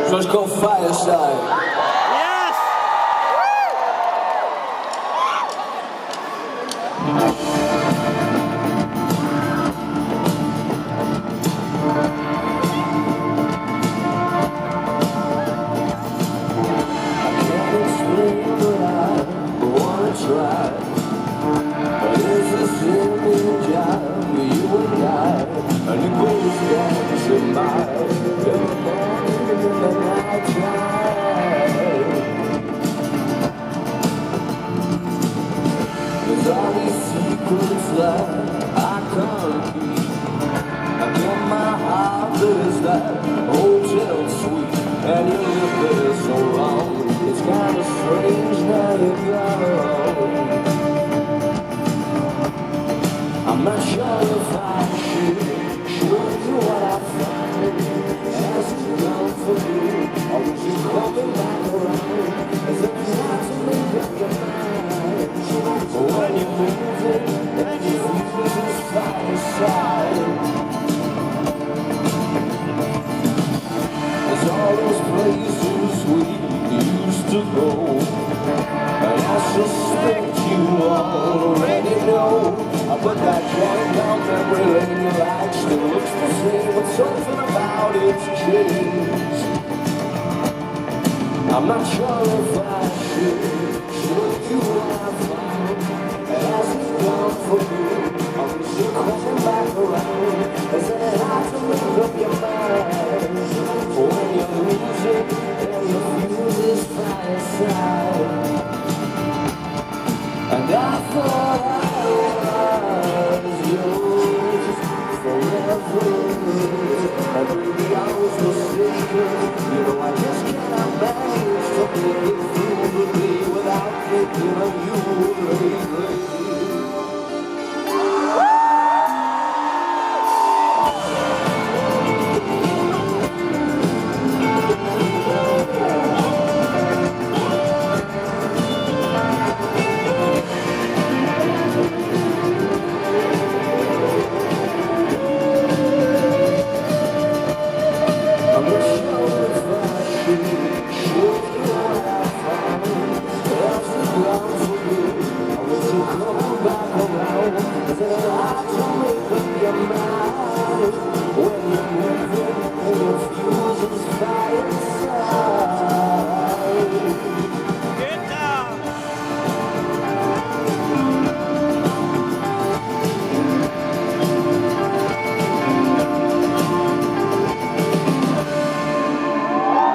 So let's go Fireside. There's all these secrets that I can't keep. I get my heart, there's that hotel suite, and you live there so long. It's kinda strange now you're gone. I'm not sure if I should show you what I found. Has it done for you, or is it coming back around? Is it time to make up your mind? But when you're moving, and you feel this fireside, there's all those places we used to go, and I suspect you already know. But that joint down memory lane you like still looks the same, but something about it's changed. I'm not sure if I should show you what I found. Has it gone for you, or is it coming back around? Is it hard to